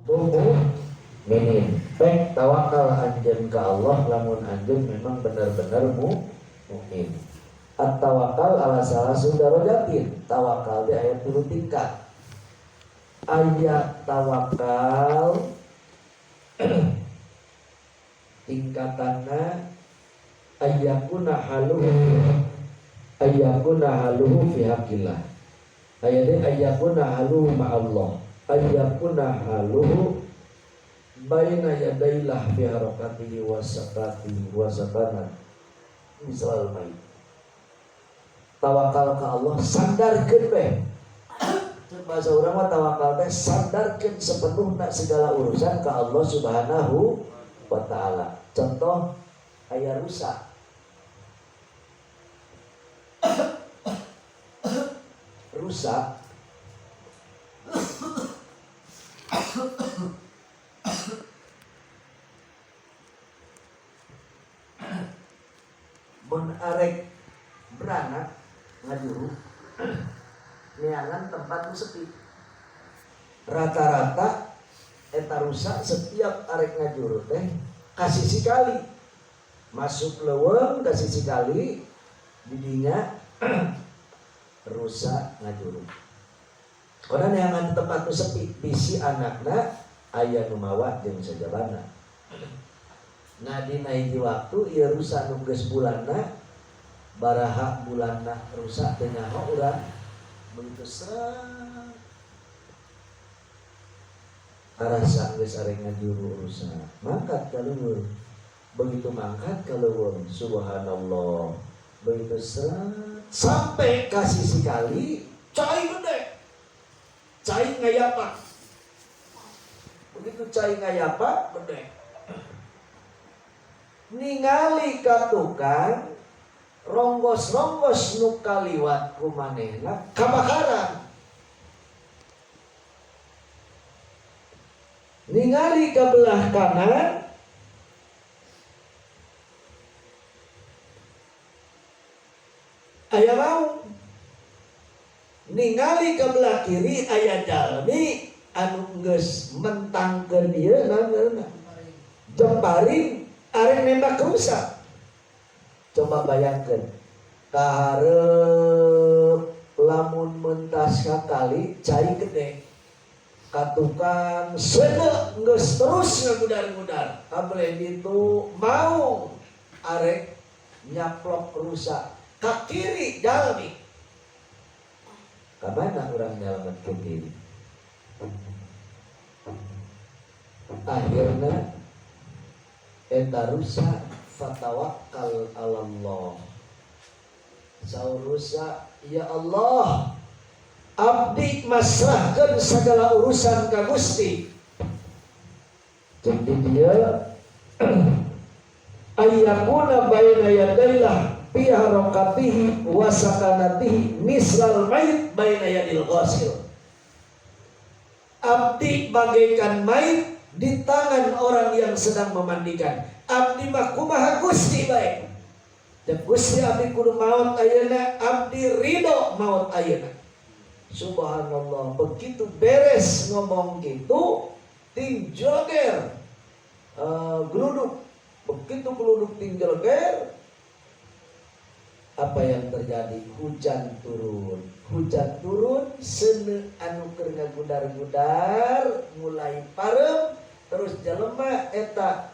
tubuh minin pek tawakal anjeun ka Allah lamun anjeun memang benar-benar mukmin. At-tawakal ala salah sudarajatin, tawakal di ayat 3 tingkat. Ayat tawakal tingkatanna ayyakuna haluhu fi haqqillah. Ayatnya ayyakuna haluhu ma'allah, ayyakuna haluhu baina yadaylah fi harakatihi wa sakatihi wa sabanat misal main. Tawakal ke Allah sandarkeun we. Bahasa urang mah tawakal teh sandarkeun sepenuhna segala urusan ke Allah Subhanahu wa taala. Contoh aya rusa. Rusa mun arek beranak ngajuru neangan tempat nu sepi. Rata-rata eta rusa setiap arek ngajuru teh kasih sikali masuk leuweung kasih sikali didinya rusa ngajuru. Karena neangan tempat nu sepi bisi anakna aya nu mawa jeung sajabana. Nah dina hiji waktu ieu rusa nu geus bulanna baraha bulanna rusak teh nyaho urang begitu seret arasa geus arek ngajuru rusak mangkat ka leuweung begitu mangkat ka leuweung subhanallah begitu seret sampai kasih sekali cai gede cai ngayapak begitu cai ngayapak gede ningali ka tukang ronggos-ronggos nu kaliwat ku manehna kabakaran. Ningali ka belah kanan aya maung. Ningali ka belah kiri aya jalmi anu geus mentangkeun ieu naon jemparing arek nembak rusak. Coba bayangkan kaharep lamun mentas kakali cai gede katukang sede geus terus ngagudar-gudar kabeh itu mau arek nyaplok rusak ka kiri jalmi ka mana urang nyalamet ke kiri akhirna eta rusak fatawakkal alallah saurusa ya Allah abdi masrahkeun segala urusan ka Gusti jadi dia ayyakuna baina yadaylah fi harakatihi wa sakanatihi mislal mayit baina yadil ghasil abdi bagaikan mayit di tangan orang yang sedang memandikan. Abdi mah kumaha Gusti bae. Dan Gusti abdi kudu maot ayeuna, abdi ridho maot ayeuna. Subhanallah, begitu beres ngomong gitu, ting jeleger geluduk. Begitu geluduk ting jeleger, apa yang terjadi? Hujan turun, seuneu anu keur ngagudar-gudar mulai parem, terus jelema eta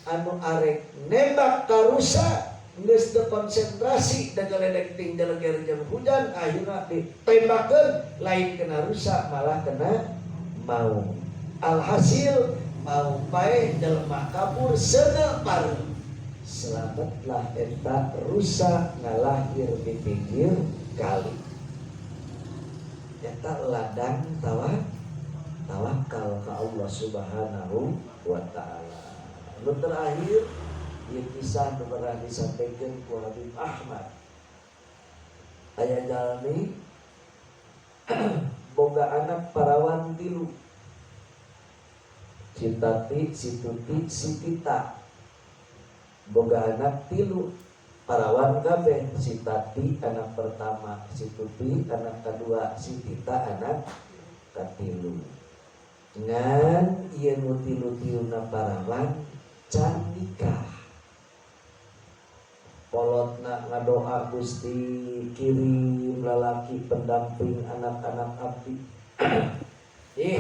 anu arek nembak ka rusa geus teu konsentrasi da galedek ting jeleger jeung hujan akhirna ditembakeun lain kena rusa malah kena maung. Alhasil maung pae jelema kabur seuneu parem. Selamatlah eta rusa ngalahir di pinggir kali. Eta ladang tawakal ka Allah Subhanahu wa taala. Nu terakhir ieu kisah nu pernah disampaikan ku Habib Ahmad. Aya jalmi boga anak parawan 3. Si Tati, si Tuti, si Tita. Boga anak 3 parawan kabeh, si Tati anak pertama, si Tuti anak kedua, si Tita anak katilu. ngan ieu nuti-nutiuna parawan can nikah. Polotna ngadoa Gusti kirim lalaki pendamping anak-anak abdi.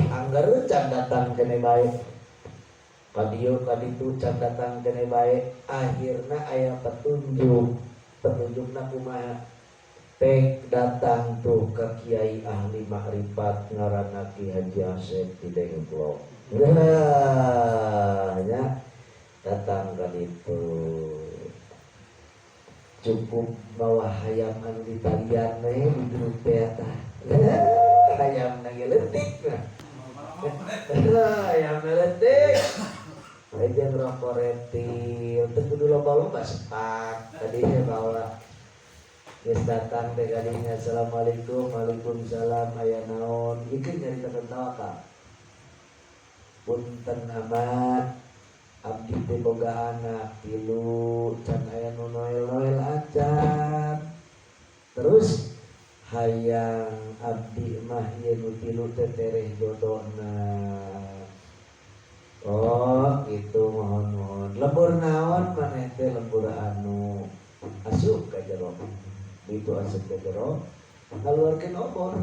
Angger can datang kene bae. Kadieu kaditu can datang kene bae. Akhirna aya petunjuk. Petunjukna kumaha? Pek datang tuh ke kiai ahli makrifat ngaranna Ki Haji Asep di Dengklok. Nah, ya datang ka ditu. Cukup bawa hayam anu ditalian we di grup eta. Hayam nang leutik. Hayam leutik. Aja ngerokok retil, terus kudu loba-loba sepak. Tadinya bawa geus datang teh kadinya assalamualaikum, waalaikumsalam, aya naon, ikeun nyarita tawakal. Punten amat, abdi teh boga anak 3, can aya nu noel-noel acan. Terus hayang abdi mah ieu nu 3 teh tereh jodona. Oh, itu mohon-mohon. Lembur naon maneh teh lembur anu asup ka jero. Itu asup ka jero. Ngaluarkeun obor.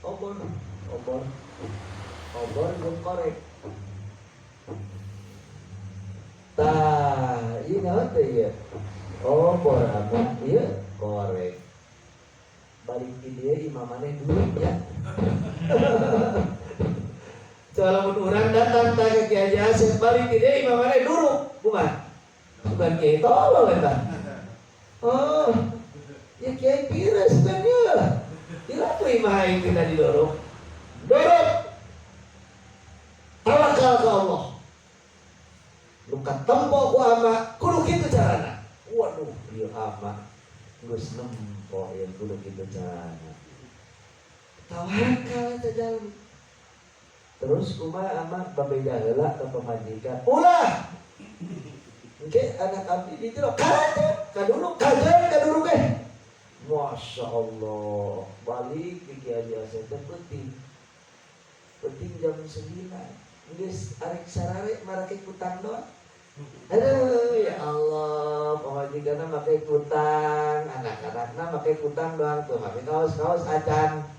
Obor jeung korek. Tah, ieu naon teh ieu? Obor anu ieu korek. Balik di dieu imam maneh dulu ya. Soalnya orang datang tak ke Kiai Asep balik dia imam mana dulu, bukan Kiai tolol eta. Oh, ya Kiai pira sebenarnya. Ila tuh imam yang kita didorong, tawakal ke Allah. Luka tempo ku ama, kudu kitu carana. Waduh, ieu ama geus nempo ya kudu kitu carana. Tawakal teh jalmi. Terus kumaha amat babeda heula ke pemajikan. Ulah. Engke anak abdi di jero karate, kadulu kajen kadulu teh. Masya Allah. Balik ke Kiai Asep teh penting jam 9. Geus arek sarare marake kutang doang. Aduh ya Allah, pemajikanna make kutang, anak-anakna make kutang doang tuh, make kaos-kaos acan.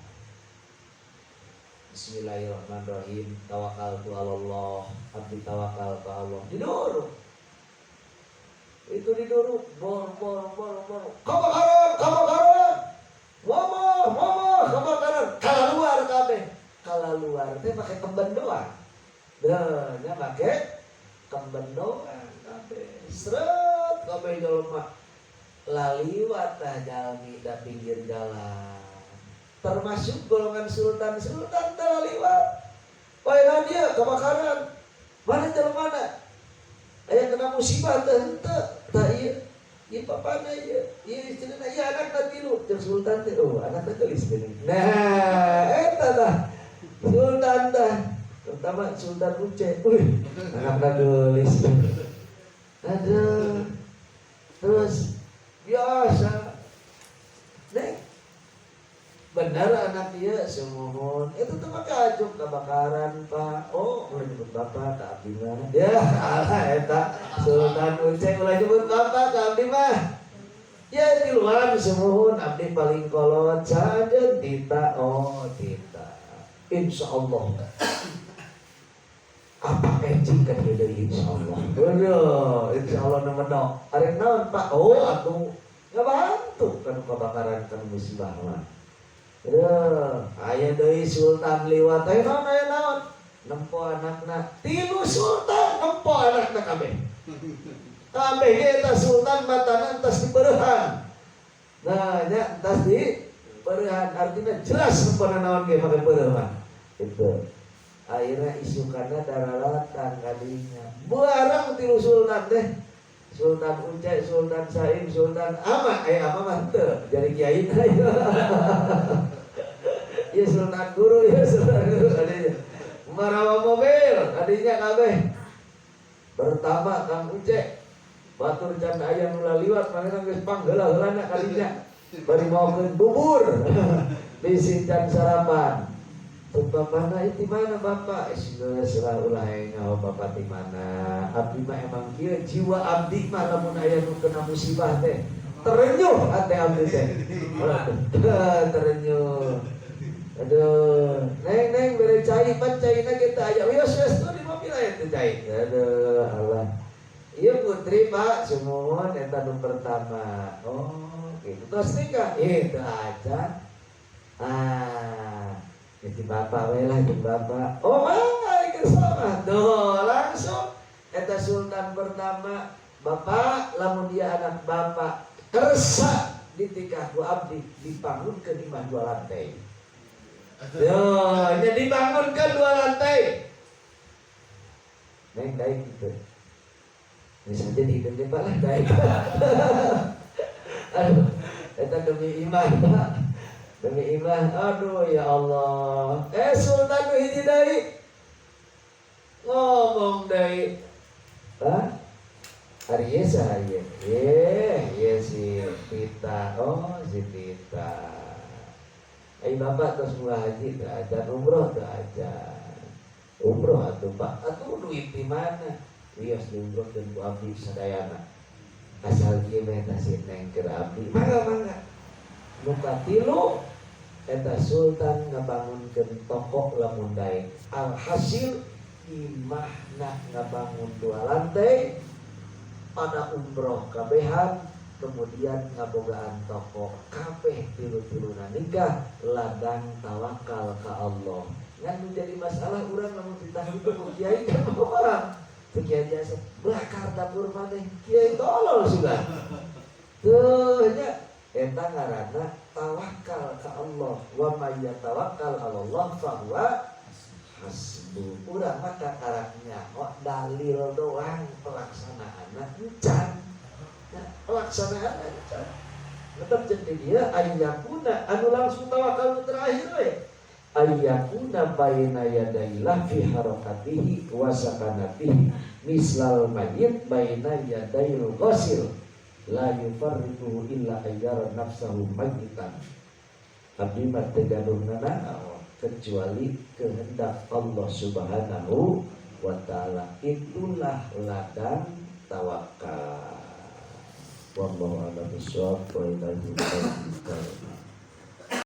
Bismillahirrahmanirrahim. Tawakkaltu 'alallah. Abdi tawakal ke Allah. Didorong. Itu didorong. Bor. Kebakaran. Ngomong. Kebakaran. Kalaluar kabeh. Kalaluar teh pakai kemben doang. Nya pakai kemben doang kabeh. Sret kabeh jelema laliwat tah jalmi da pinggir jalan. Termasuk golongan sultan telah liwat. Baiklah dia kebakaran. Mana jalan mana? Aya kena musibah teh henteu. Tah ieu papana ieu istrina ieu anakna 3. Jeung sultan teh anakna geulis geuning. Nah, eta tah. Sultan tah. Terutama Sultan Uce. Anakna geulis. Aduh. Terus biasa. Nek benar anak dia semohon itu tuh maka ajuk kebakaran Pak. Oh mulai nyebut bapak ke abdi mah ya alah eta Sultan Uceng mulai nyebut bapak ke abdi mah ya di luar semohon abdi paling kolot saja tita. Oh tita insya Allah apa encing kan dari insya Allah. Waduh insya Allah nomor arek naon Pak. Oh aku ngabantu kan kebakaran kan musibah mah. Aya deui sultan liwat aya naon nempo anakna 3 sultan nempo anakna kabeh ge eta sultan matana entas dibeurehan. Nah nya entas dibeurehan artinya jelas nempona naon ge make beurehan itu. Akhirnya isukanna daralatan kadinya barang 3 sultan teh Sultan Ucai, Sultan Saim, Sultan Ama, apa mah teu jadi kiai teh. Ya Sultan Guru, ya Sultan Guru adinya. Marawa mobil adinya kabeh. Pertama Kang Ucai batur can aya nu laliwat manehna geus pangheula-heulana kadinya. Bari maokeun bubur. Bisi can sarapan. Bapak itu mana bapak? Sudah selalu lain nyawa bapak di mana? Abdi mah emang kia jiwa abdi mah lamun aya nu kena musibah teh terenyuh hati abdi teh. Terenyuh. Aduh, neng bere cai pan caina kita aja. Wios tuh di mobil aya teh cai. Aduh, Allah. Iya putri pak, semua eta nu pertama. Oh, gitu. Terus nikah, itu aja. Jadi bapak we lah, itu bapak. Oh, mangga ieu sama. Tuh, langsung eta sultan pertama. Bapak, lamun dia anak bapak, kersa ditikah ku abdi, dibangunkeun imah 2 lantai. Yo, jadi bangunkan 2 lantai. Neng daik gitu. Ini saja dihidupnya pak lah daik. Aduh, eta demi iman pak. Demi iman, aduh ya Allah. Sultan nu hiji deui ngomong deui. Hah? Ari ieu saha ieu? Ieu si Tita. Oh, si Tita. Bapak terus mulai haji teu ajan, umroh teu ajan. Umroh atuh Pak, atuh duit di mana? Wios diumrohkeun ku abdi sadayana. Asal kieu mah eta si Neng keur abdi. Mangga. Nu katilu eta sultan ngabangunkeun toko lamun daek. Alhasil imahna ngabangun 2 lantai pada umroh kabehan, kemudian ngabogaan toko kabeh tilu-tiluna nikah ladang tawakal ka Allah. Ngan menjadi masalah urang lamun ditanggung ku kiai kan orang. Kiai jasa belakar dapur maneh kiai tolol sudah. Tuh nya eta ngaranna tawakal ka Allah. Wa may yatawakkal 'ala Allah fa huwa hasbuh. Urang mah kakaraknya kok dalil doang, pelaksanaanna encan. Nah, pelaksanaan encan. Tetap jadi dia ayyakuna anu langsung tawakal terakhir we. Ayyakuna baina yadayillah fi harakatihi wa sakanatihi mislal mayyit baina yadayil ghasil la yufarriquhu illa ayyara nafsahu mayyitan. Abdi mah teu gaduhna kecuali kehendak Allah Subhanahu wa taala. Itulah ladang tawakal. Wallahu a'lam bishawab.